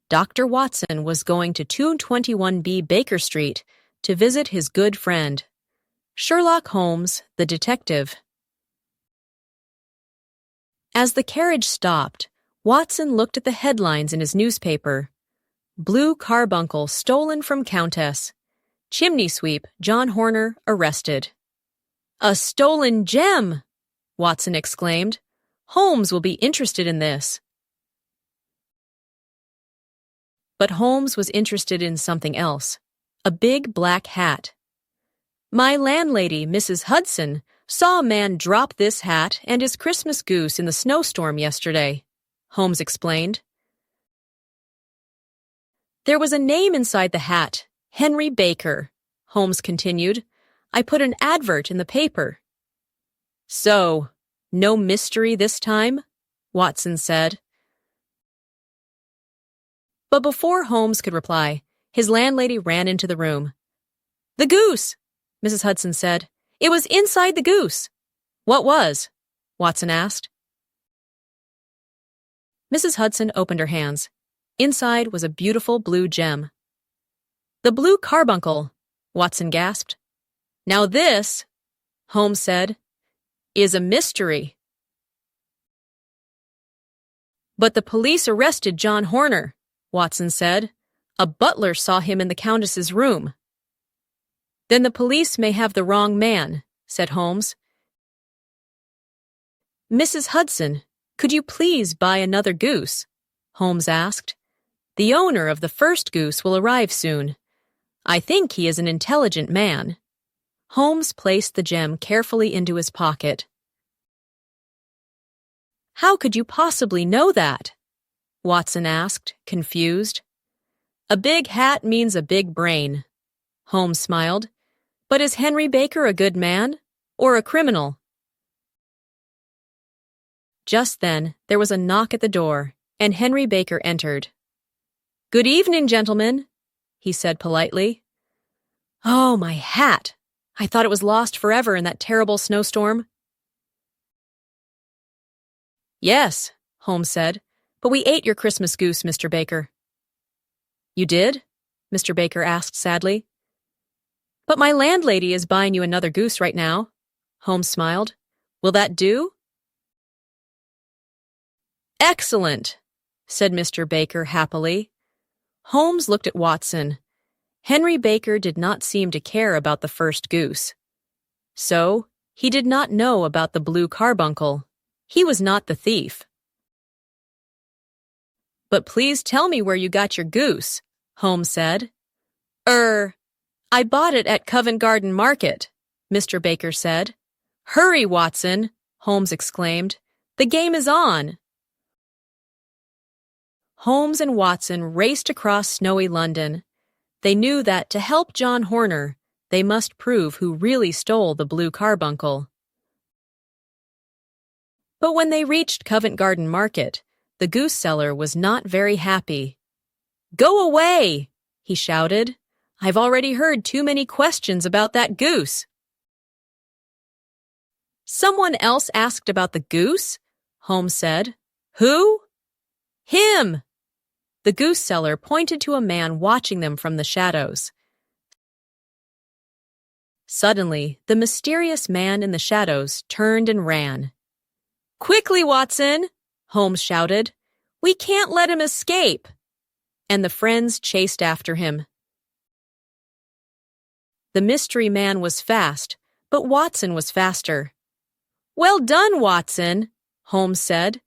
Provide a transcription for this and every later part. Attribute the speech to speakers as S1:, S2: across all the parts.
S1: Dr. Watson was going to 221B Baker Street to visit his good friend, Sherlock Holmes, the detective. As the carriage stopped, Watson looked at the headlines in his newspaper. Blue carbuncle stolen from Countess. Chimney sweep John Horner arrested. "A stolen gem!" Watson exclaimed. "Holmes will be interested in this." But Holmes was interested in something else, a big black hat. "My landlady, Mrs. Hudson, saw a man drop this hat and his Christmas goose in the snowstorm yesterday," Holmes explained. "There was a name inside the hat, Henry Baker," Holmes continued. "I put an advert in the paper." "So, no mystery this time?" Watson said. But before Holmes could reply, his landlady ran into the room. "The goose!" Mrs. Hudson said. "It was inside the goose." "What was?" Watson asked. Mrs. Hudson opened her hands. Inside was a beautiful blue gem. "The blue carbuncle," Watson gasped. "Now this," Holmes said, "is a mystery." "But the police arrested John Horner," Watson said. "A butler saw him in the Countess's room." "Then the police may have the wrong man," said Holmes. "Mrs. Hudson, could you please buy another goose?" Holmes asked. "The owner of the first goose will arrive soon. I think he is an intelligent man." Holmes placed the gem carefully into his pocket. "How could you possibly know that?" Watson asked, confused. "A big hat means a big brain," Holmes smiled. "But is Henry Baker a good man or a criminal?" Just then, there was a knock at the door, and Henry Baker entered. "Good evening, gentlemen," he said politely. "Oh, my hat! I thought it was lost forever in that terrible snowstorm." "Yes," Holmes said, "but we ate your Christmas goose, Mr. Baker." "You did?" Mr. Baker asked sadly. "But my landlady is buying you another goose right now," Holmes smiled. "Will that do?" "Excellent," said Mr. Baker happily. Holmes looked at Watson. Henry Baker did not seem to care about the first goose. So, he did not know about the blue carbuncle. He was not the thief. "But please tell me where you got your goose," Holmes said. I bought it at Covent Garden Market," Mr. Baker said. "Hurry, Watson," Holmes exclaimed. "The game is on." Holmes and Watson raced across snowy London. They knew that to help John Horner, they must prove who really stole the blue carbuncle. But when they reached Covent Garden Market, the goose seller was not very happy. "Go away!" he shouted. "I've already heard too many questions about that goose." "Someone else asked about the goose?" Holmes said. "Who?" "Him!" The goose seller pointed to a man watching them from the shadows. Suddenly, the mysterious man in the shadows turned and ran. "Quickly, Watson!" Holmes shouted. "We can't let him escape!" And the friends chased after him. The mystery man was fast, but Watson was faster. "Well done, Watson," Holmes said.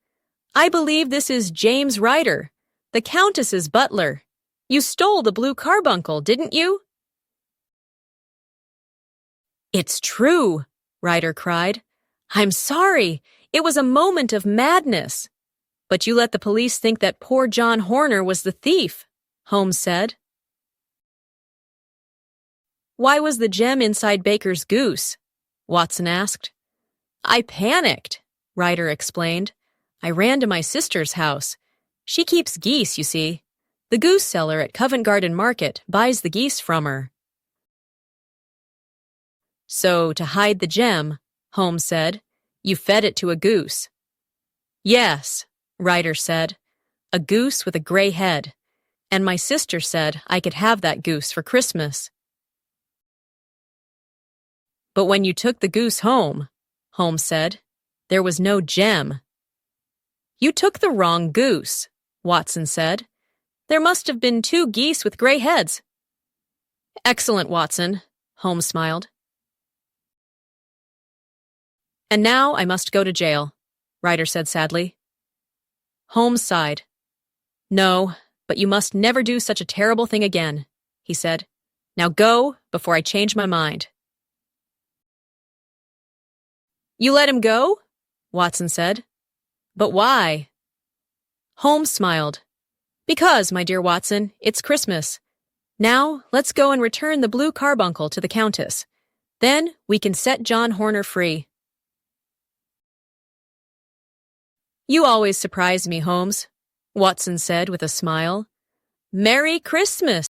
S1: "I believe this is James Ryder, the Countess's butler. You stole the blue carbuncle, didn't you?" "It's true," Ryder cried. "I'm sorry. It was a moment of madness." "But you let the police think that poor John Horner was the thief," Holmes said. "Why was the gem inside Baker's goose?" Watson asked. "I panicked," Ryder explained. "I ran to my sister's house. She keeps geese, you see. The goose seller at Covent Garden Market buys the geese from her." "So, to hide the gem," Holmes said, "you fed it to a goose." "Yes," Ryder said, "a goose with a gray head. And my sister said I could have that goose for Christmas. But when you took the goose home, Holmes said, there was no gem. You took the wrong goose, Watson said. There must have been 2 geese with gray heads. Excellent, Watson, Holmes smiled. And now I must go to jail, Ryder said sadly. Holmes sighed. No, but you must never do such a terrible thing again, he said. Now go before I change my mind. You let him go? Watson said. But why? Holmes smiled. Because, my dear Watson, it's Christmas. Now, let's go and return the blue carbuncle to the Countess. Then we can set John Horner free. You always surprise me, Holmes, Watson said with a smile. Merry Christmas!